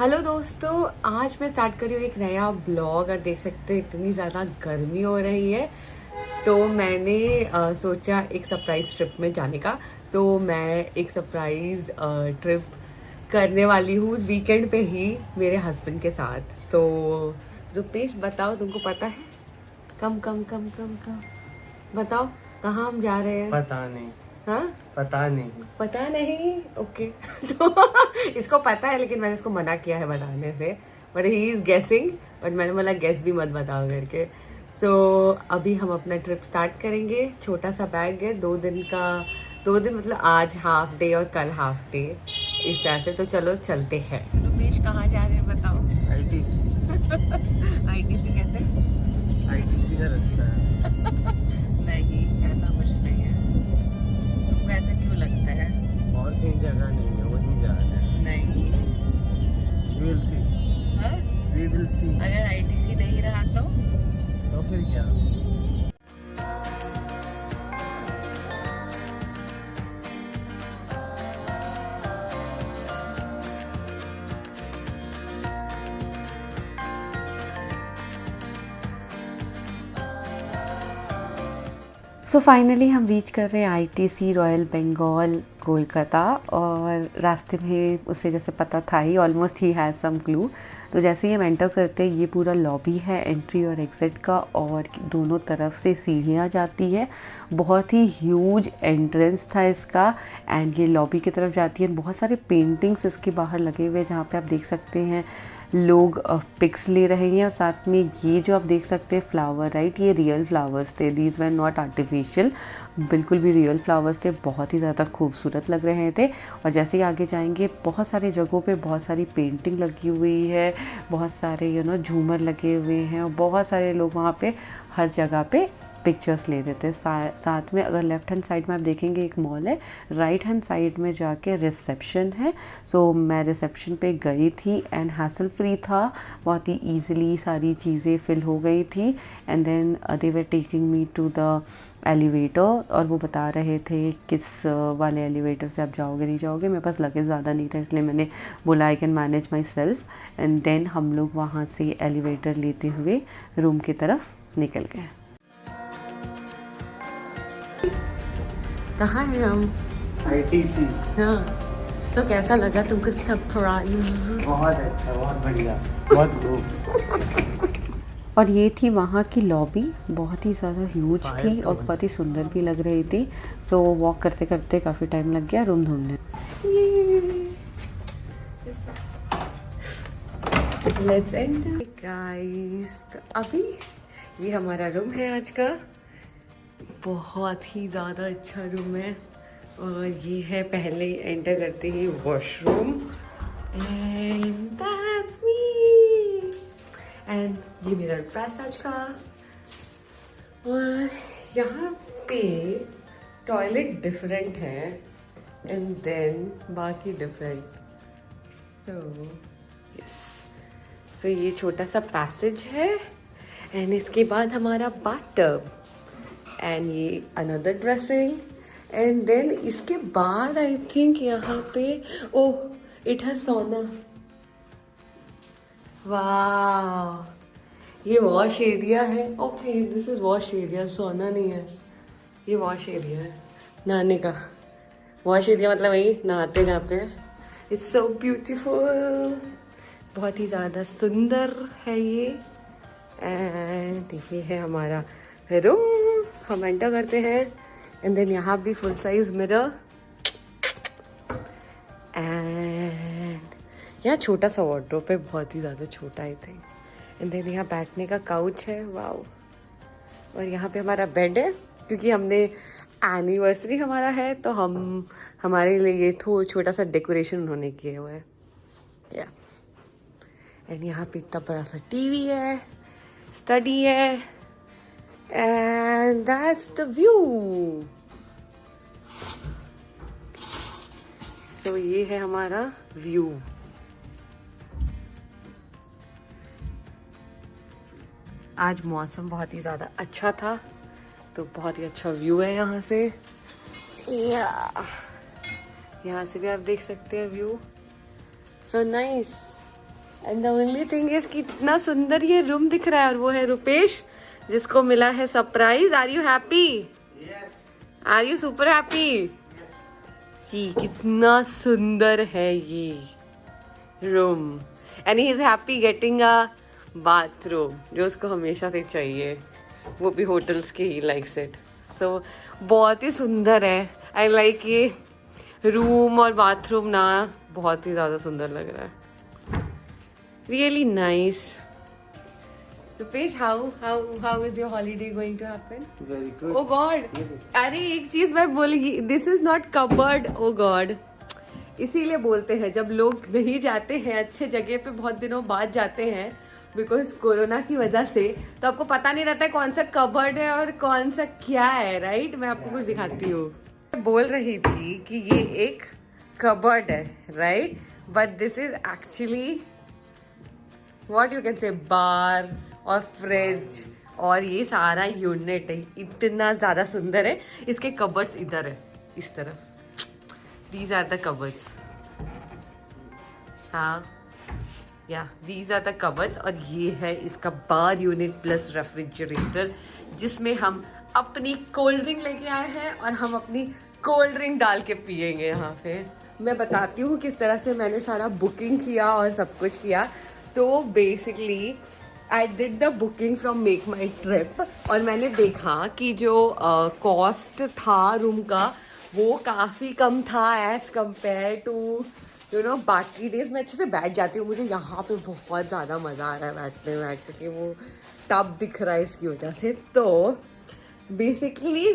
Hello दोस्तों, आज मैं स्टार्ट कर रही हूँ एक नया ब्लॉग। और देख सकते हैं इतनी ज़्यादा गर्मी हो रही है, तो मैंने सोचा एक सरप्राइज ट्रिप में जाने का। तो मैं एक सरप्राइज ट्रिप करने वाली हूँ वीकेंड पे ही मेरे हस्बैंड के साथ। तो रुपेश बताओ, तुमको पता है? कम कम कम कम कम बताओ कहाँ हम जा रहे हैं? पता नहीं। हाँ, पता नहीं। पता नहीं। ओके तो इसको पता है, लेकिन मैंने इसको मना किया है बताने से। बट ही इज गेसिंग, बट मैंने बोला गेस भी मत बताओ करके। सो अभी हम अपना ट्रिप स्टार्ट करेंगे। छोटा सा बैग है, 2 दिन का। 2 दिन मतलब आज हाफ डे और कल हाफ डे, इस तरह से। तो चलो चलते हैं। रुपेश कहाँ जा रहे हैं बताओ? आईटीसी। आईटीसी कैसे? आईटीसी का रास्ता है। नहीं, ऐसा कुछ नहीं है। तुमको ऐसा क्यों लगता है? और कहीं जगह नहीं है, वहीं जा रहे हैं। नहीं। We will see. हाँ? We will see. अगर आईटीसी नहीं रहा तो फिर क्या? सो फाइनली हम रीच कर रहे हैं आईटीसी रॉयल बंगाल कोलकाता। और रास्ते में उसे जैसे पता था ही, almost he has some clue. तो जैसे ही हम एंटर करते हैं, ये पूरा लॉबी है एंट्री और एग्ज़िट का, और दोनों तरफ से सीढ़ियाँ जाती है। बहुत ही ह्यूज एंट्रेंस था इसका, एंड ये लॉबी की तरफ जाती है। बहुत सारे पेंटिंग्स इसके बाहर लगे हुए हैं, जहाँ पे आप देख सकते हैं लोग पिक्स ले रहे हैं। और साथ में ये जो आप देख सकते हैं फ्लावर, राइट, ये रियल फ्लावर्स थे। दीज वर नॉट आर्टिफिशियल, बिल्कुल भी रियल फ्लावर्स थे। बहुत ही ज़्यादा खूबसूरत लग रहे थे। और जैसे ही आगे जाएंगे, बहुत सारी जगहों पे बहुत सारी पेंटिंग लगी हुई है, बहुत सारे झूमर लगे हुए हैं, और बहुत सारे लोग वहाँ पे हर जगह पे पिक्चर्स ले रहे थे। साथ में अगर लेफ्ट हैंड साइड में आप देखेंगे एक मॉल है, राइट हैंड साइड में जाके रिसेप्शन है। सो मैं रिसेप्शन पे गई थी एंड हैसल फ्री था, बहुत ही ईजिली सारी चीज़ें फिल हो गई थी। And then they were taking me to the elevator, और वो बता रहे थे किस वाले एलिवेटर से आप जाओगे नहीं जाओगे। मेरे पास लगेज ज़्यादा नहीं था, इसलिए मैंने बोला I can manage myself. And then हम लोग वहाँ से एलिवेटर लेते हुए रूम की तरफ निकल गए। कहाँ हैं हम? आईटीसी। हाँ, तो कैसा लगा तुमको सरप्राइज? बहुत अच्छा, बहुत बढ़िया, बहुत खूब। और ये थी वहाँ की लॉबी, बहुत ही ज़्यादा ह्यूज थी और बहुत ही सुंदर भी लग रही थी। सो वॉक करते करते काफ़ी टाइम लग गया रूम ढूंढने। Let's enter guys. तो अभी ये हमारा रूम है आज का। बहुत ही ज़्यादा अच्छा रूम है। और ये है पहले एंटर करते ही washroom, and that's me. And ये मेरा ड्रेस आज का। और यहाँ पे टॉयलेट डिफरेंट है, एंड देन बाकी डिफरेंट। सो यस, सो ये छोटा सा पैसेज है, एंड इसके बाद हमारा बाथटब, एंड ये अनदर ड्रेसिंग। एंड देन इसके बाद आई थिंक यहाँ पे ओह इट हैज सोना। वाह, ये वॉश एरिया है। Okay, this is wash area, सोना नहीं है। ये वॉश एरिया है नहाने का। वॉश एरिया मतलब वही नहाते जहाँ पे। इट्स सो ब्यूटीफुल, बहुत ही ज़्यादा सुंदर है ये। एंड ये है हमारा रूम। हम एंटर करते हैं, एंड देन यहाँ भी फुल साइज मिरर, एंड यहाँ छोटा सा वार्डरोब है, बहुत ही ज़्यादा छोटा आई थिंक। एंड देन यहाँ बैठने का काउच है, वाओ। और यहाँ पे हमारा बेड है, क्योंकि हमने एनिवर्सरी हमारा है, तो हम हमारे लिए ये छोटा सा डेकोरेशन उन्होंने किए हुए है, या। एंड यहाँ पे इतना बड़ा सा टीवी है, स्टडी है, एंड दैट्स द व्यू। सो ये है हमारा व्यू। आज मौसम बहुत ही ज़्यादा अच्छा था, तो बहुत ही अच्छा व्यू है यहाँ से। यहाँ से भी आप देख सकते हैं view. So nice. And the only thing is कितना सुंदर ये रूम दिख रहा है, और वो है रुपेश जिसको मिला है surprise. Are you happy? Are you super happy? See कितना सुंदर है ये room, and he is happy getting a bathroom जो उसको हमेशा से चाहिए, वो भी होटल्स के ही लाइक्स इट। सो बहुत ही सुंदर है। आई लाइक ये रूम और बाथरूम ना, बहुत ही ज़्यादा सुंदर लग रहा है। Really nice. Rupesh, how is your holiday going to happen? Very good. Oh god, अरे एक चीज मैं बोलेगी, this is not cupboard. Oh god, इसीलिए बोलते हैं जब लोग नहीं जाते हैं अच्छे जगह पे, बहुत दिनों बाद जाते हैं बिकॉज कोरोना की वजह से, तो आपको पता नहीं रहता है कौन सा कबर्ड है और कौन सा क्या है, राइट? मैं आपको कुछ दिखाती हूँ। मैं बोल रही थी कि ये एक कबर्ड है, right? But this is actually what you can say bar और फ्रिज, और ये सारा यूनिट है। इतना ज्यादा सुंदर है। इसके कबर्ड्स इधर है, इस तरफ। These are the cupboards. हाँ yeah these are the cupboards, और ये है इसका बार यूनिट प्लस रेफ्रिजरेटर, जिसमें हम अपनी कोल्ड ड्रिंक लेके आए हैं और हम अपनी कोल्ड ड्रिंक डाल के पियेंगे यहाँ पे। मैं बताती हूँ किस तरह से मैंने सारा बुकिंग किया और सब कुछ किया। तो basically I did the booking from make my trip, और मैंने देखा कि जो कॉस्ट था रूम का वो काफ़ी कम था as compare to you know बाकी डेज। मैं अच्छे से बैठ जाती हूँ, मुझे यहाँ पे बहुत ज़्यादा मज़ा आ रहा है बैठने में, एक्चुअली वो टब दिख रहा है इसकी वजह से। तो बेसिकली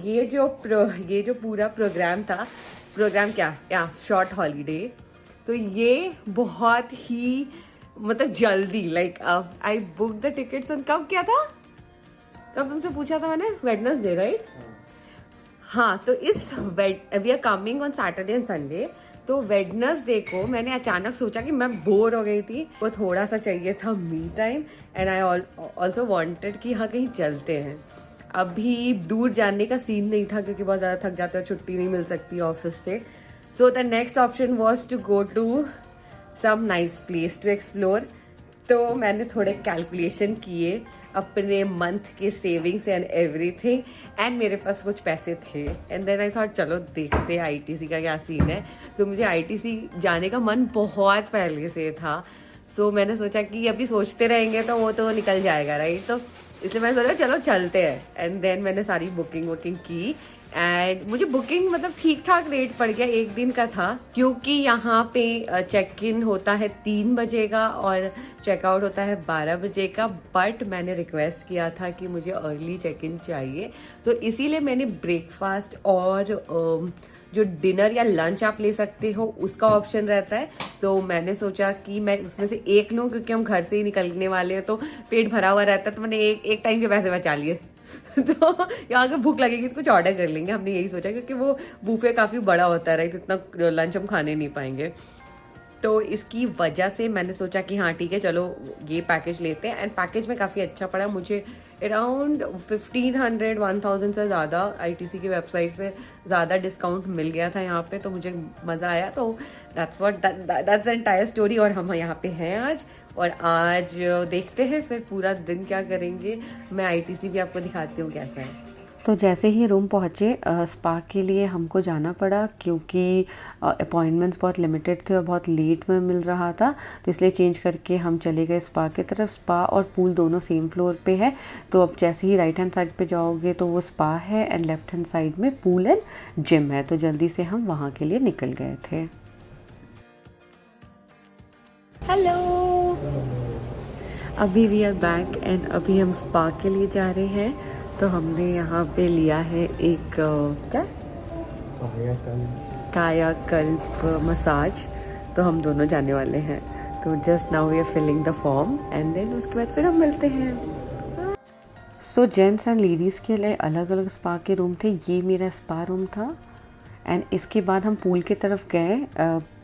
ये जो पूरा प्रोग्राम था, प्रोग्राम क्या या शॉर्ट हॉलीडे, तो ये बहुत ही मतलब जल्दी like I book the tickets on, कब क्या था, कब तुमसे पूछा था मैंने? Wednesday, right? हाँ, तो इस we are coming on Saturday and Sunday. तो वेडनेसडे को मैंने अचानक सोचा कि मैं बोर हो गई थी, वो थोड़ा सा चाहिए था me time, and I also wanted कि हाँ कहीं चलते हैं। अभी दूर जाने का सीन नहीं था क्योंकि बहुत ज़्यादा थक जाते हो, छुट्टी नहीं मिल सकती ऑफिस से। So the next option was to go to some nice place to explore. तो मैंने थोड़े कैलकुलेशन किए अपने मंथ के सेविंग्स एंड एवरीथिंग, एंड मेरे पास कुछ पैसे थे, एंड देन आई थॉट चलो देखते हैं आईटीसी का क्या सीन है। तो मुझे आईटीसी जाने का मन बहुत पहले से था। सो मैंने सोचा कि अभी सोचते रहेंगे तो वो तो निकल जाएगा, राइट? तो इसलिए मैंने सोचा चलो चलते हैं, एंड देन मैंने सारी बुकिंग की, एंड मुझे बुकिंग मतलब ठीक ठाक रेट पड़ गया, एक दिन का था, क्योंकि यहाँ पे चेक इन होता है 3 बजे का और चेकआउट होता है 12 बजे का। बट मैंने रिक्वेस्ट किया था कि मुझे अर्ली चेक इन चाहिए, तो इसीलिए मैंने ब्रेकफास्ट और जो डिनर या लंच आप ले सकते हो उसका ऑप्शन रहता है। तो मैंने सोचा कि मैं उसमें से एक लूँ, क्योंकि हम घर से ही निकलने वाले हैं तो पेट भरा हुआ रहता है, तो मैंने एक टाइम के पैसे बचा लिए। तो यहाँ के भूख लगेगी तो कुछ ऑर्डर कर लेंगे, हमने यही सोचा, क्योंकि वो बूफे काफ़ी बड़ा होता है, राइट? इतना लंच हम खाने नहीं पाएंगे। तो इसकी वजह से मैंने सोचा कि हाँ ठीक है चलो ये पैकेज लेते हैं, एंड पैकेज में काफ़ी अच्छा पड़ा मुझे। अराउंड 1500-1000 से ज़्यादा आईटीसी की वेबसाइट से ज़्यादा डिस्काउंट मिल गया था यहाँ पे, तो मुझे मज़ा आया। तो दैट्स द एंटायर स्टोरी। और हम यहाँ पे हैं आज, और आज देखते हैं फिर पूरा दिन क्या करेंगे। मैं आईटीसी भी आपको दिखाती हूँ कैसा है। तो जैसे ही रूम पहुँचे स्पा के लिए हमको जाना पड़ा, क्योंकि अपॉइंटमेंट्स बहुत लिमिटेड थे और बहुत लेट में मिल रहा था, तो इसलिए चेंज करके हम चले गए स्पा की तरफ। स्पा और पूल दोनों सेम फ्लोर पे है, तो अब जैसे ही राइट हैंड साइड पे जाओगे तो वो स्पा है, एंड लेफ्ट हैंड साइड में पूल एंड जिम है। तो जल्दी से हम वहाँ के लिए निकल गए थे। हेलो, अभी वी आर बैक, एंड अभी हम स्पा के लिए जा रहे हैं। तो हमने यहाँ पे लिया है एक क्या कायाकल्प मसाज, तो हम दोनों जाने वाले हैं। तो just now we are filling the form, and then उसके बाद फिर हम मिलते हैं। सो जेंट्स एंड लेडीज़ के लिए अलग अलग स्पा के रूम थे। ये मेरा स्पा रूम था, एंड इसके बाद हम पूल की तरफ गए,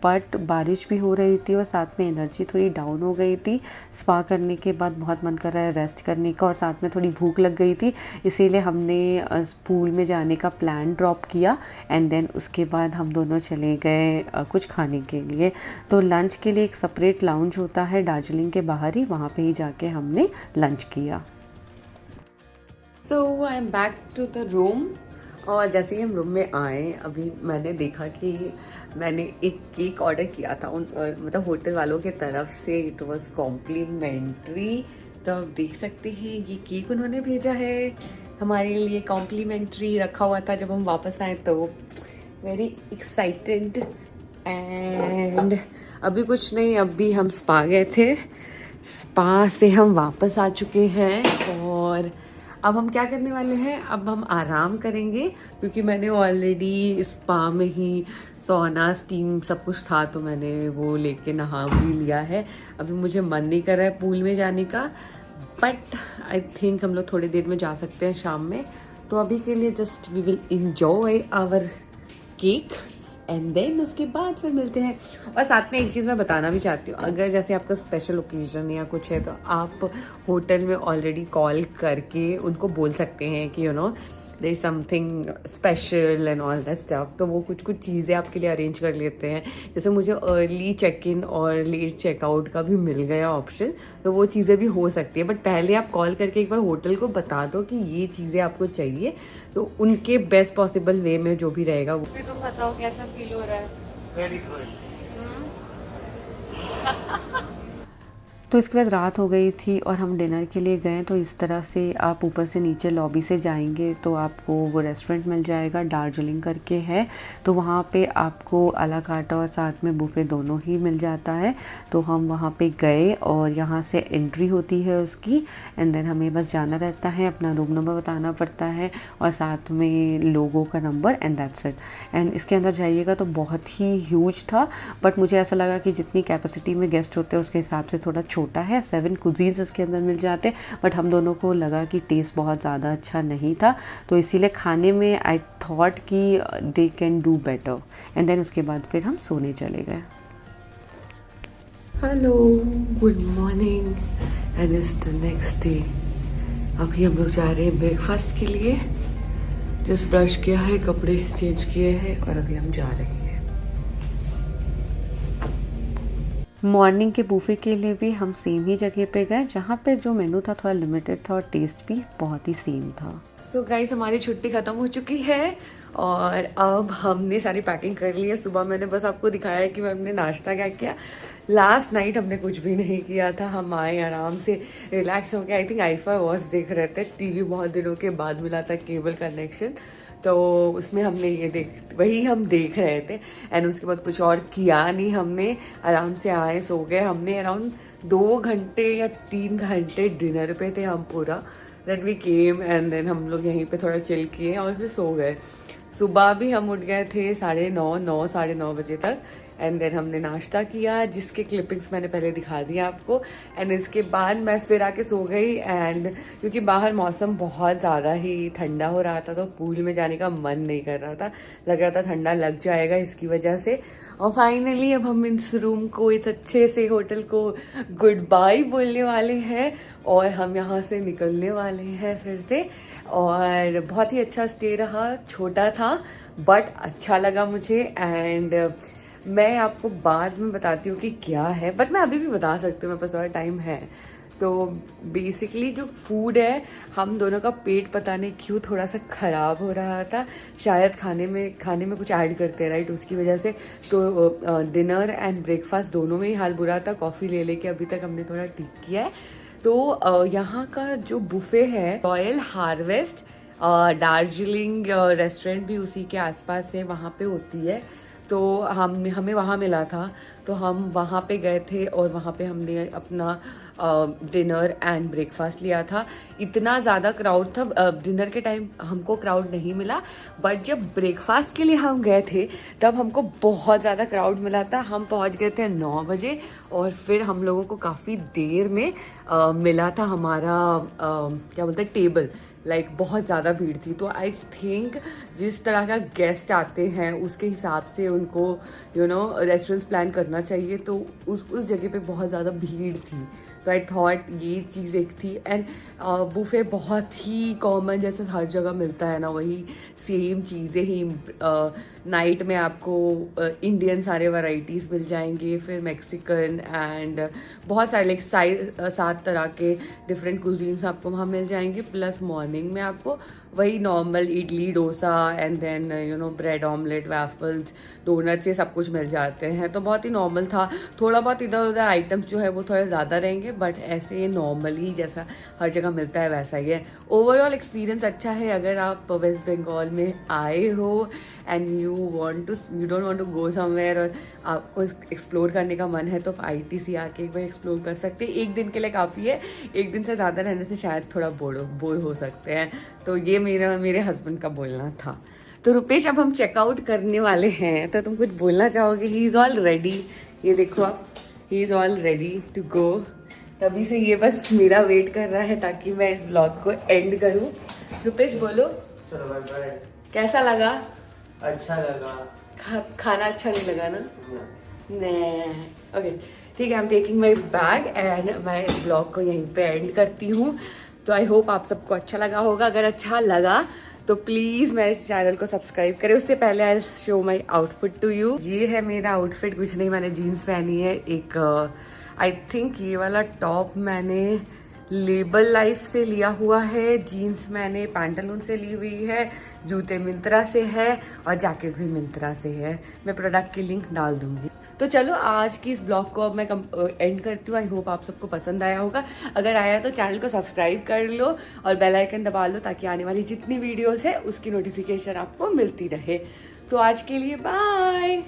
बट बारिश भी हो रही थी और साथ में एनर्जी थोड़ी डाउन हो गई थी। स्पा करने के बाद बहुत मन कर रहा है रेस्ट करने का और साथ में थोड़ी भूख लग गई थी, इसीलिए हमने पूल में जाने का प्लान ड्रॉप किया। एंड देन उसके बाद हम दोनों चले गए कुछ खाने के लिए। तो लंच के लिए एक सेपरेट लाउंज होता है दार्जिलिंग के बाहर ही, वहाँ पे ही जाके हमने लंच किया। So I am back to the room. और जैसे ही हम रूम में आए, अभी मैंने देखा कि मैंने एक केक ऑर्डर किया था मतलब होटल वालों के तरफ से। It was complimentary. तो आप देख सकते हैं ये केक उन्होंने भेजा है हमारे लिए, कॉम्प्लीमेंट्री रखा हुआ था जब हम वापस आए। तो वेरी एक्साइटेड। एंड अभी कुछ नहीं, अभी हम स्पा गए थे, स्पा से हम वापस आ चुके हैं। और अब हम क्या करने वाले हैं, अब हम आराम करेंगे क्योंकि मैंने ऑलरेडी स्पा में ही सोना स्टीम सब कुछ था, तो मैंने वो लेके नहा भी लिया है। अभी मुझे मन नहीं कर रहा है पूल में जाने का, बट आई थिंक हम लोग थोड़ी देर में जा सकते हैं शाम में। तो अभी के लिए just we will enjoy our cake and then उसके बाद फिर मिलते हैं। और साथ में एक चीज़ मैं बताना भी चाहती हूँ, अगर जैसे आपका स्पेशल ओकेजन या कुछ है तो आप होटल में ऑलरेडी कॉल करके उनको बोल सकते हैं कि there is something special and all that stuff. तो वो कुछ चीज़ें आपके लिए अरेंज कर लेते हैं। जैसे मुझे अर्ली चेक इन और लेट चेकआउट का भी मिल गया ऑप्शन, तो वो चीज़ें भी हो सकती है। बट पहले आप कॉल करके एक बार होटल को बता दो कि ये चीज़ें आपको चाहिए, तो उनके बेस्ट पॉसिबल वे में जो भी रहेगा वो। तो बताओ कैसा फील हो रहा है? Very good. तो इसके बाद रात हो गई थी और हम डिनर के लिए गए। तो इस तरह से आप ऊपर से नीचे लॉबी से जाएंगे तो आपको वो रेस्टोरेंट मिल जाएगा, दार्जिलिंग करके है। तो वहाँ पे आपको अला कार्ट और साथ में बुफे दोनों ही मिल जाता है। तो हम वहाँ पे गए और यहाँ से एंट्री होती है उसकी, एंड देन हमें बस जाना रहता है, अपना रूम नंबर बताना पड़ता है और साथ में लोगों का number, and that's it. And इसके अंदर जाइएगा तो बहुत ही ह्यूज था, बट मुझे ऐसा लगा कि जितनी कैपेसिटी में गेस्ट होते हैं उसके हिसाब से थोड़ा छोटा है। 7 कुजीन्स इसके अंदर मिल जाते, बट हम दोनों को लगा कि टेस्ट बहुत ज़्यादा अच्छा नहीं था, तो इसीलिए खाने में आई थॉट कि they can do better. And then उसके बाद फिर हम सोने चले गए। Hello, good morning and it's the next day. अभी हम लोग जा रहे हैं ब्रेकफास्ट के लिए। जस्ट ब्रश किया है, कपड़े चेंज किए हैं और अभी हम जा रहे हैं। मॉर्निंग के बूफे के लिए भी हम सेम ही जगह पे गए, जहाँ पे जो मेनू था थोड़ा लिमिटेड था और टेस्ट भी बहुत ही सेम था। सो गाइस, हमारी छुट्टी ख़त्म हो चुकी है और अब हमने सारी पैकिंग कर ली है। सुबह मैंने बस आपको दिखाया है कि हमने नाश्ता क्या किया। लास्ट नाइट हमने कुछ भी नहीं किया था, हम आए आराम से रिलैक्स हो गया। आई थिंक आईफा वॉच देख रहे थे, टीवी बहुत दिनों के बाद मिला था केबल कनेक्शन, तो उसमें हमने वही हम देख रहे थे। एंड उसके बाद कुछ और किया नहीं, हमने आराम से आए, सो गए। हमने अराउंड 2 घंटे या 3 घंटे डिनर पे थे हम पूरा। Then we came and then हम लोग यहीं पे थोड़ा चिल किए और फिर सो गए। सुबह भी हम उठ गए थे 9:30 साढ़े 9 बजे तक। एंड देन हमने नाश्ता किया, जिसके क्लिपिंग्स मैंने पहले दिखा दिया आपको। एंड इसके बाद मैं फिर आके सो गई। एंड क्योंकि बाहर मौसम बहुत ज़्यादा ही ठंडा हो रहा था, तो पूल में जाने का मन नहीं कर रहा था, लग रहा था ठंडा लग जाएगा इसकी वजह से। और फाइनली अब हम इस रूम को, इस अच्छे से होटल को गुड बाय बोलने वाले हैं और हम यहाँ से निकलने वाले हैं फिर से। और बहुत ही अच्छा स्टे रहा, छोटा था बट अच्छा लगा मुझे। एंड मैं आपको बाद में बताती हूँ कि क्या है, बट मैं अभी भी बता सकती हूँ, मेरे पास और टाइम है। तो बेसिकली जो फूड है, हम दोनों का पेट पता नहीं क्यों थोड़ा सा ख़राब हो रहा था, शायद खाने में कुछ ऐड करते हैं राइट, उसकी वजह से। तो डिनर एंड ब्रेकफास्ट दोनों में ही हाल बुरा था। कॉफ़ी ले लेके अभी तक हमने थोड़ा ठीक किया है। तो यहाँ का जो बुफे है, रॉयल हार्वेस्ट दार्जिलिंग रेस्टोरेंट भी उसी के आसपास है, वहाँ पे होती है। तो हमें वहाँ मिला था, तो हम वहाँ पे गए थे और वहाँ पे हमने अपना डिनर एंड ब्रेकफास्ट लिया था। इतना ज़्यादा क्राउड था, डिनर के टाइम हमको क्राउड नहीं मिला, बट जब ब्रेकफास्ट के लिए हम गए थे तब हमको बहुत ज़्यादा क्राउड मिला था। हम पहुँच गए थे 9 बजे और फिर हम लोगों को काफ़ी देर में मिला था हमारा क्या बोलते हैं टेबल, लाइक बहुत ज़्यादा भीड़ थी। तो आई थिंक जिस तरह का गेस्ट आते हैं उसके हिसाब से उनको रेस्टोरेंट्स प्लान करना चाहिए। तो उस जगह पे बहुत ज़्यादा भीड़ थी, तो आई थॉट ये चीज़ एक थी। एंड बुफे बहुत ही कॉमन जैसे हर जगह मिलता है ना, वही सेम चीज़ें ही। नाइट में आपको इंडियन सारे वैराइटीज़ मिल जाएंगे, फिर मैक्सिकन एंड बहुत सारे लाइक 7 तरह के डिफरेंट कुजीन्स आपको वहाँ मिल जाएंगे। प्लस मॉर्निंग में आपको वही normal idli dosa and then bread omelette, waffles, donuts, ये सब कुछ मिल जाते हैं। तो बहुत ही नॉर्मल था। थोड़ा बहुत इधर उधर आइटम्स जो है वो थोड़े ज़्यादा रहेंगे, बट ऐसे ये नॉर्मली जैसा हर जगह मिलता है वैसा ही है। ओवरऑल एक्सपीरियंस अच्छा है। अगर आप वेस्ट बंगाल में आए हो and you don't want to go somewhere और आपको एक्सप्लोर करने का मन है, तो आप ITC आके एक बार एक्सप्लोर कर सकते हैं। एक दिन के लिए काफ़ी है, एक दिन से ज़्यादा रहने से शायद थोड़ा बोर हो सकते हैं। तो ये मेरे हस्बैंड का बोलना था। तो रुपेश, अब हम चेकआउट करने वाले हैं, तो तुम कुछ बोलना चाहोगे? ही इज़ ऑल रेडी, ये देखो आप, he is all ready to go. तभी से ये बस मेरा वेट कर रहा है ताकि मैं इस ब्लॉग को एंड करूं। रुपेश बोलो, चलो बाय बाय। कैसा लगा? अच्छा लगा। खाना अच्छा नहीं लगा ना? ओके ठीक है, I am taking my bag and मैं इस ब्लॉग को यहीं पे एंड करती हूँ। तो आई होप आप सबको अच्छा लगा होगा। अगर अच्छा लगा तो प्लीज़ मेरे चैनल को सब्सक्राइब करें। उससे पहले I show my outfit to you. ये है मेरा आउटफिट, कुछ नहीं, मैंने जीन्स पहनी है। एक आई थिंक ये वाला टॉप मैंने लेबल लाइफ से लिया हुआ है, जीन्स मैंने पैंटालून से ली हुई है, जूते मिंत्रा से है और जैकेट भी मिंत्रा से है। मैं प्रोडक्ट की लिंक डाल दूंगी। तो चलो आज की इस ब्लॉग को अब मैं एंड करती हूँ। आई होप आप सबको पसंद आया होगा। अगर आया तो चैनल को सब्सक्राइब कर लो और बेल आइकन दबा लो ताकि आने वाली जितनी वीडियोस है उसकी नोटिफिकेशन आपको मिलती रहे। तो आज के लिए बाय।